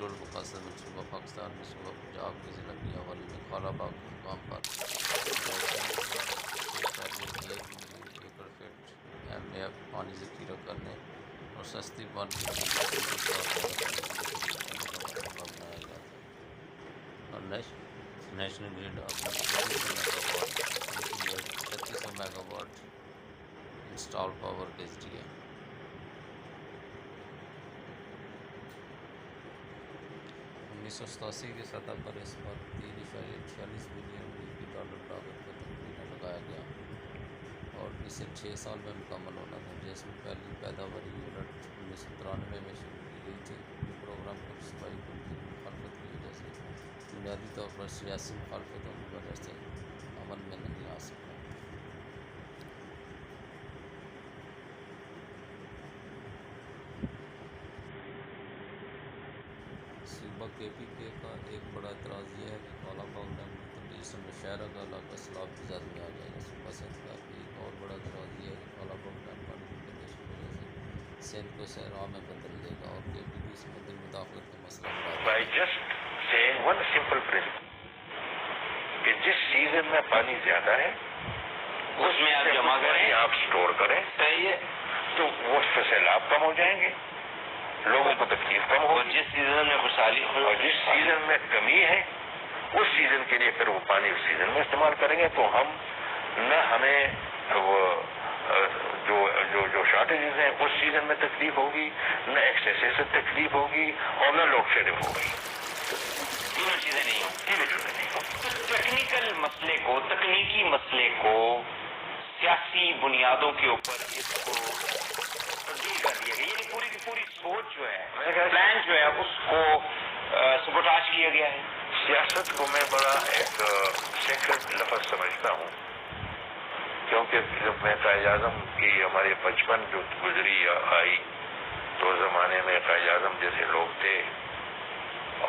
تحصیل المقاصد صوبہ پاکستان میں صوبہ پنجاب کے ضلع میانوالی میں خالہ باغ مقام پر 1 ایکڑ فٹ MAF پانی ذخیرہ کرنے اور سستی پانی کی فلٹریشن کے ساتھ پیدا کرنے کے لیے شروع کرنے کا منصوبہ بنایا گیا تھا، اور نیشنل گرڈ اپنی 3600 میگا واٹ انسٹال پاور کے ذریعے 1987 کی سطح پر اس پر 3.46 بلین امریکی ڈالر لاگت کا تخمینہ لگایا گیا اور اسے 6 سال میں مکمل ہونا تھا، جس میں پہلی پیداواری یونٹ 1993 میں شروع کی گئی تھی۔ یہ پروگرام کچھ صوبائی حکومت کی مخالفت کی وجہ سے بنیادی طور پر سیاسی مخالفتوں کی وجہ سے عمل میں نہیں آ سکا۔ صوبہ KPK کا ایک بڑا اعتراض یہ ہے کہ کالا باغ ڈیم کی تبدیل سے مشاہرہ کا علاقہ سیلاب کی زد میں آ جائے گا۔ صوبہ سندھ کا ایک اور بڑا اعتراض یہ ہے کہ کالا باغ ڈیم پانی کی گردش کی وجہ سے سندھ کو صحرا میں بدل دے گا اور KPK سمندری مداخلت کا مسئلہ بڑھا دے گا۔ By just saying one simple principle کہ جس سیزن میں پانی زیادہ ہے اس میں آپ جمع کریں، آپ سٹور کریں، صحیح ہے، تو وہ سیلاب کم ہو جائیں گے، لوگوں کو تکلیف کم ہوگی۔ جس سیزن میں خوشحالی اور جس سیزن میں کمی ہے اس سیزن کے لیے پھر وہ پانی اس سیزن میں استعمال کریں گے، تو ہم نہ ہمیں وہ جو شارٹیجز ہیں اس سیزن میں تکلیف ہوگی، نہ ایکسیس سے تکلیف ہوگی اور نہ لوڈ شیڈنگ ہوگی۔ تینوں چیزیں نہیں ہوں۔ ٹیکنیکل مسئلے کو، تکنیکی مسئلے کو سیاسی بنیادوں کے اوپر اس کو تبدیل کر دیا گیا، یعنی پوری کی پوری سوچ جو ہے، پلان جو ہے اس کو سبوٹاج کیا گیا ہے۔ سیاست کو میں بڑا ایک سیکرڈ لفظ سمجھتا ہوں، کیونکہ جب میں قائد اعظم کی ہمارے بچپن جو گزری آئی تو اس زمانے میں قائد اعظم جیسے لوگ تھے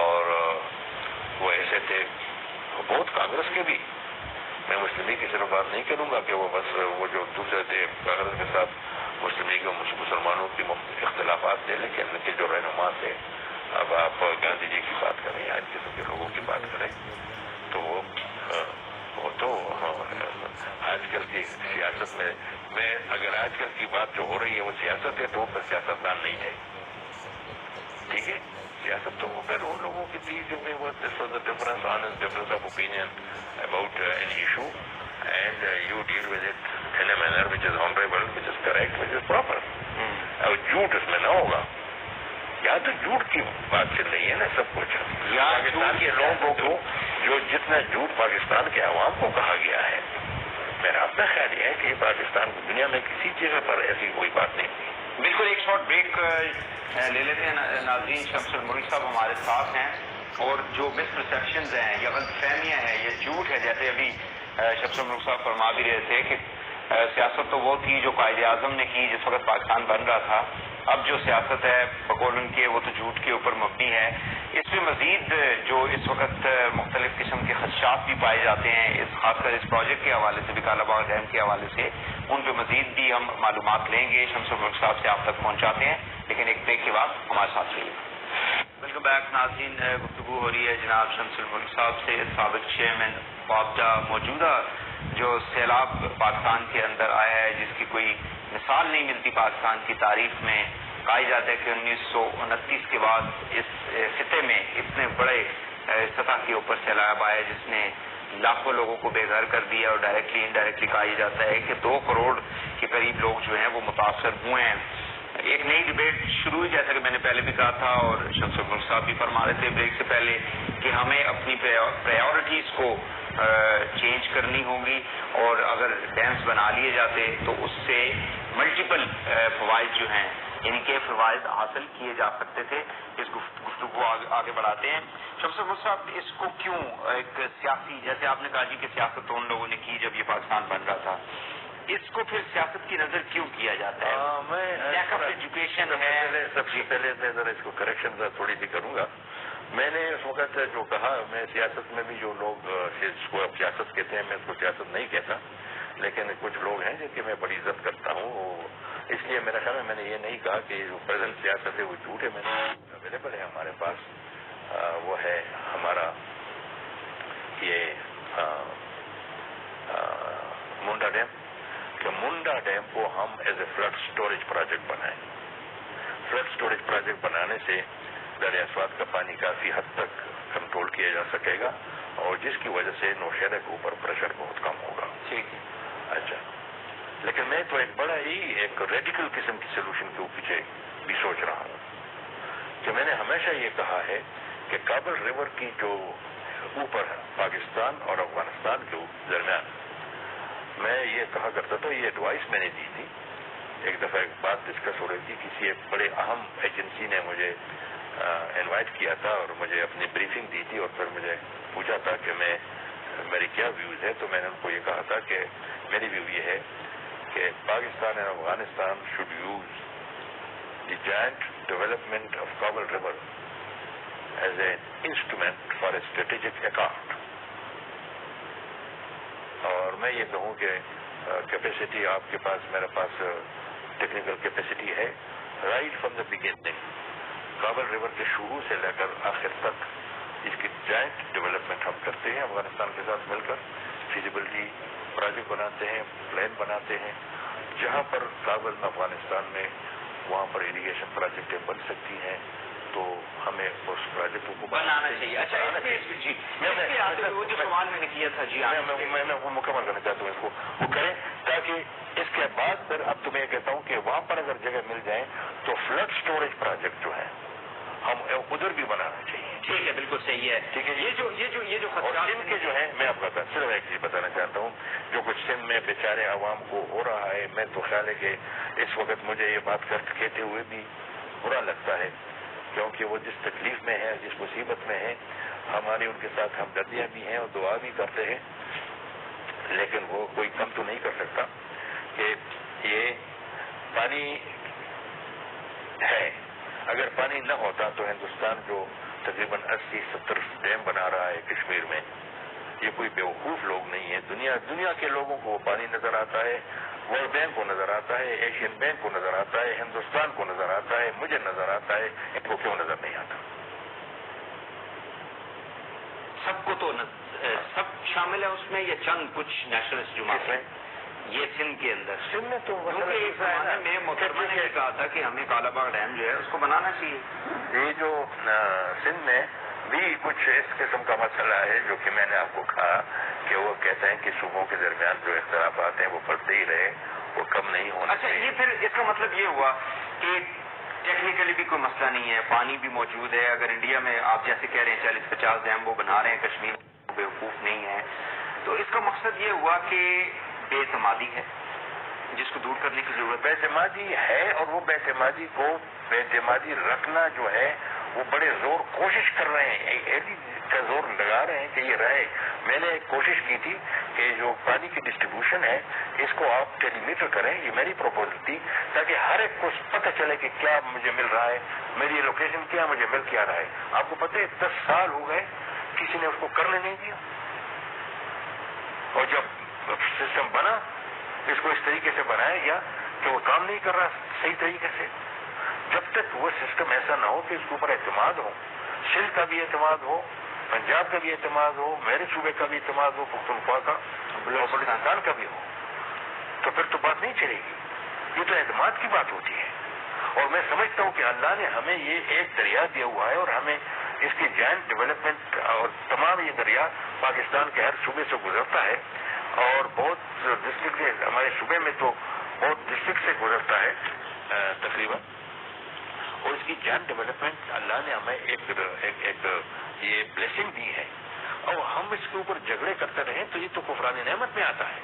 اور وہ ایسے تھے بہت کانگریس کے بھی، میں مسلم لیگ کی صرف بات نہیں کروں گا کہ وہ بس وہ جو دوسرے تھے کانگریس کے ساتھ مسلم لیگ اور مسلمانوں کی مختلف اختلافات تھے، لیکن ان کے جو رہنما تھے، اب آپ گاندھی جی کی بات کریں، آج قسم کے لوگوں کی بات کریں تو وہ تو آج کل کی سیاست میں اگر آج کل کی بات جو ہو رہی ہے وہ سیاست ہے تو وہ پھر سیاستدان نہیں ہے، ٹھیک ہے؟ سیاست تو وہ پھر ان لوگوں کی تھی جو کہ وہ difference of opinion about an issue and you deal with it in a manner which is honorable, which is correct, which is proper. اب جھوٹ اس میں نہ ہوگا، یا تو جھوٹ کی بات چل رہی ہے نا سب کچھ، پاکستان کے لوگوں کو جو جتنا جھوٹ پاکستان کے عوام کو کہا گیا ہے، میرا اپنا خیال یہ ہے کہ پاکستان کی دنیا میں کسی جگہ پر ایسی کوئی بات نہیں تھی۔ بالکل ایک شارٹ بریک لے لیتے ہیں ناظرین۔ شمس الملک صاحب ہمارے ساتھ ہیں، اور جو مس پرسیپشنز ہیں یا غلط فہمیاں ہیں یا جھوٹ ہے، جیسے ابھی شمس الملک صاحب فرما بھی رہے تھے کہ سیاست تو وہ تھی جو قائد اعظم نے کی جس وقت پاکستان بن رہا تھا، اب جو سیاست ہے بقول ان کے وہ تو جھوٹ کے اوپر مبنی ہے۔ اس میں مزید جو اس وقت مختلف قسم کے خدشات بھی پائے جاتے ہیں، خاص کر اس پروجیکٹ کے حوالے سے بھی، کالا باغ ڈیم کے حوالے سے، ان پہ مزید بھی ہم معلومات لیں گے، شمس الملک صاحب سے آپ تک پہنچاتے ہیں، لیکن ایک بریک کے بعد ہمارے ساتھ رہیے۔ ویلکم بیک ناظرین، گفتگو ہو رہی ہے جناب شمس الملک صاحب سے، سابق چیئرمین وابڈا۔ موجودہ جو سیلاب پاکستان کے اندر آیا ہے جس کی کوئی مثال نہیں ملتی پاکستان کی تاریخ میں، کہا جاتا ہے کہ 1929 کے بعد اس خطے میں اتنے بڑے سطح کے اوپر سیلاب آیا جس نے لاکھوں لوگوں کو بے گھر کر دیا، اور ڈائریکٹلی انڈائریکٹلی کہا جاتا ہے کہ 2 کروڑ کے قریب لوگ جو ہیں وہ متاثر ہوئے ہیں۔ ایک نئی ڈیبیٹ شروع ہوئی، جیسا کہ میں نے پہلے بھی کہا تھا اور شمس الملک صاحب بھی فرما رہے تھے بریک سے پہلے، کہ ہمیں اپنی پرائیورٹیز کو چینج کرنی ہوگی، اور اگر ڈیمز بنا لیے جاتے تو اس سے ملٹیپل فوائد جو ہیں، یعنی کہ فوائد حاصل کیے جا سکتے تھے۔ اس گفتگو کو آگے بڑھاتے ہیں۔ شمس الملک صاحب، اس کو کیوں ایک سیاسی، جیسے آپ نے کہا جی کہ سیاست تو ان لوگوں نے کی جب یہ پاکستان بن رہا تھا، اس کو پھر سیاست کی نظر کیوں کیا جاتا ہے؟ لیک آف ایجوکیشن ہے۔ سب سے پہلے میں ذرا اس کو کریکشن تھوڑی سی کروں گا۔ میں نے اس وقت جو کہا، میں سیاست میں بھی جو لوگ اس کو اب سیاست کہتے ہیں، میں اس کو سیاست نہیں کہتا، لیکن کچھ لوگ ہیں جن کی میں بڑی عزت کرتا ہوں، اس لیے میرا خیال ہے میں نے یہ نہیں کہا کہ جو پریزنٹ سیاست ہے وہ جھوٹ ہے، میں نے اویلیبل ہے ہمارے پاس وہ ہے ہمارا یہ منڈا ڈیم، کہ منڈا ڈیم کو ہم as a flood storage project بنائیں۔ فلڈ سٹوریج پروجیکٹ بنانے سے دریا سوات کا پانی کافی حد تک کنٹرول کیا جا سکے گا، اور جس کی وجہ سے نوشہرہ کے اوپر پریشر بہت کم ہوگا۔ ٹھیک ہے۔ اچھا، لیکن میں تو ایک بڑا ہی ایک ریڈیکل قسم کی سولوشن کے پیچھے بھی سوچ رہا ہوں، کہ میں نے ہمیشہ یہ کہا ہے کہ کابل ریور کی جو اوپر ہے پاکستان اور افغانستان کے درمیان، میں یہ کہا کرتا تھا، یہ ایڈوائس میں نے دی تھی، ایک دفعہ ایک بات ڈسکس ہو رہی تھی، کسی ایک بڑے اہم ایجنسی نے مجھے انوائٹ کیا تھا اور مجھے اپنی بریفنگ دی تھی، اور پھر مجھے پوچھا تھا کہ میری کیا ویوز ہے، تو میں نے ان کو یہ کہا تھا کہ میری ویو یہ ہے کہ پاکستان اور Afghanistan should use the joint development of Kabul river as a instrument for a strategic accord. اور میں یہ کہوں کہ کیپیسٹی آپ کے پاس، میرے پاس ٹیکنیکل کیپیسٹی ہے، right from the beginning Kabul river کے شروع سے لے کر آخر تک اس کی جائنٹ ڈیولپمنٹ ہم کرتے ہیں افغانستان کے ساتھ مل کر، فیزیبلٹی پروجیکٹ بناتے ہیں، پلان بناتے ہیں، جہاں پر کابل میں افغانستان میں وہاں پر اریگیشن پروجیکٹیں بن سکتی ہیں تو ہمیں اس پروجیکٹوں کو بنانا چاہیے۔ اچھا، جی وہ جو سوال میں نے کیا تھا، جی میں وہ مکمل کرنا چاہتا ہوں، اس کو وہ کریں، تاکہ اس کے بعد پھر اب تو میں یہ کہتا ہوں کہ وہاں پر اگر جگہ مل جائیں تو فلڈ سٹوریج پروجیکٹ جو ہے ہم ادھر بھی بنانا چاہیے۔ ٹھیک ہے، بالکل صحیح ہے۔ ٹھیک ہے، یہ جو خطرات سندھ کے جو ہے، میں آپ کو صرف ایک چیز بتانا چاہتا ہوں، جو کچھ سندھ میں بیچارے عوام کو ہو رہا ہے، میں تو خیال ہے کہ اس وقت مجھے یہ بات کہتے ہوئے بھی برا لگتا ہے، کیونکہ وہ جس تکلیف میں ہے، جس مصیبت میں ہے، ہماری ان کے ساتھ ہمدردیاں بھی ہیں اور دعا بھی کرتے ہیں، لیکن وہ کوئی کم تو نہیں کر سکتا کہ یہ پانی ہے، اگر پانی نہ ہوتا تو ہندوستان جو تقریباً 80-70 ڈیم بنا رہا ہے کشمیر میں، یہ کوئی بیوقوف لوگ نہیں ہے، دنیا کے لوگوں کو وہ پانی نظر آتا ہے، ورلڈ بینک کو نظر آتا ہے، ایشین بینک کو نظر آتا ہے، ہندوستان کو نظر آتا ہے، مجھے نظر آتا ہے، ان کو کیوں نظر نہیں آتا؟ سب کو تو سب شامل ہے اس میں، یا چند کچھ نیشنلسٹ جماعت میں؟ یہ سندھ کے اندر، سندھ میں تو کیونکہ ایک زمانے میں محترمہ نے بھی کہا تھا کہ ہمیں کالا باغ ڈیم جو ہے اس کو بنانا چاہیے۔ یہ جو سندھ میں بھی کچھ اس قسم کا مسئلہ ہے، جو کہ میں نے آپ کو کہا کہ وہ کہتے ہیں کہ صوبوں کے درمیان جو اختلافات ہیں وہ بڑھتے ہی رہے، وہ کم نہیں ہونا اچھا، چاہیے۔ یہ پھر اس کا مطلب یہ ہوا کہ ٹیکنیکلی بھی کوئی مسئلہ نہیں ہے، پانی بھی موجود ہے، اگر انڈیا میں آپ جیسے کہہ رہے ہیں 40-50 ڈیم وہ بنا رہے ہیں، کشمیر بیوقوف نہیں ہے، تو اس کا مقصد یہ ہوا کہ بے اعتمادی ہے جس کو دور کرنے کی ضرورت بے اعتمادی ہے، اور وہ بے اعتمادی رکھنا جو ہے وہ بڑے زور کوشش کر رہے ہیں، ایسی کا زور لگا رہے ہیں کہ یہ رہے۔ میں نے ایک کوشش کی تھی کہ جو پانی کی ڈسٹریبیوشن ہے اس کو آپ ٹیلی میٹر کریں، یہ میری پروپوزل تھی، تاکہ ہر ایک کو پتہ چلے کہ کیا مجھے مل رہا ہے، میری لوکیشن کیا مجھے مل کیا رہا ہے۔ آپ کو پتہ ہے 10 سال ہو گئے کسی نے اس کو کرنے نہیں دیا، اور جب سسٹم بنا اس کو اس طریقے سے بنایا گیا کہ وہ کام نہیں کر رہا صحیح طریقے سے۔ جب تک وہ سسٹم ایسا نہ ہو کہ اس کے اوپر اعتماد ہو، سندھ کا بھی اعتماد ہو، پنجاب کا بھی اعتماد ہو، میرے صوبے کا بھی اعتماد ہو، پختونخوا کا اور بلوچستان کا بھی ہو، تو پھر تو بات نہیں چلے گی۔ یہ تو اعتماد کی بات ہوتی ہے، اور میں سمجھتا ہوں کہ اللہ نے ہمیں یہ ایک دریا دیا ہوا ہے، اور ہمیں اس کی جائنٹ ڈیولپمنٹ، اور تمام یہ دریا پاکستان کے ہر صوبے سے گزرتا ہے، اور بہت ڈسٹرکٹ سے، ہمارے صوبے میں تو بہت ڈسٹرکٹ سے گزرتا ہے تقریباً، اور اس کی جائنٹ ڈیولپمنٹ اللہ نے ہمیں ایک یہ بلیسنگ دی ہے، اور ہم اس کے اوپر جھگڑے کرتے رہیں تو یہ تو کفران نعمت میں آتا ہے،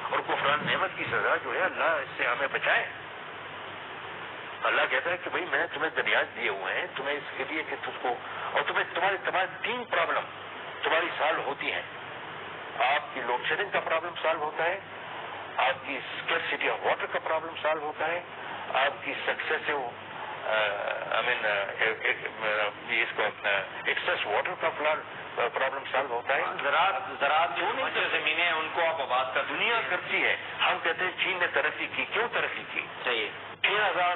اور کفران نعمت کی سزا جو ہے اللہ اس سے ہمیں بچائے۔ اللہ کہتا ہے کہ بھائی میں نے تمہیں دریات دیے ہوئے ہیں تمہیں اس کے لیے کہ تجھ کو، اور تمہاری 3 پرابلم تمہاری سالو ہوتی ہیں۔ آپ کی لوڈ شیڈنگ کا پرابلم سالو ہوتا ہے، آپ کی اسکیرسٹی آف واٹر کا پرابلم سالو ہوتا ہے، آپ کی سکسیسو اس کو ایکسیس واٹر کا پرابلم سالو ہوتا ہے۔ زراعت جو زمینیں ہیں ان کو آپ آباد کر دنیا کرتی ہے، ہم کہتے ہیں چین نے ترقی کی، کیوں ترقی کی؟ صحیح 6,000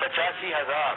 85,000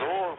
2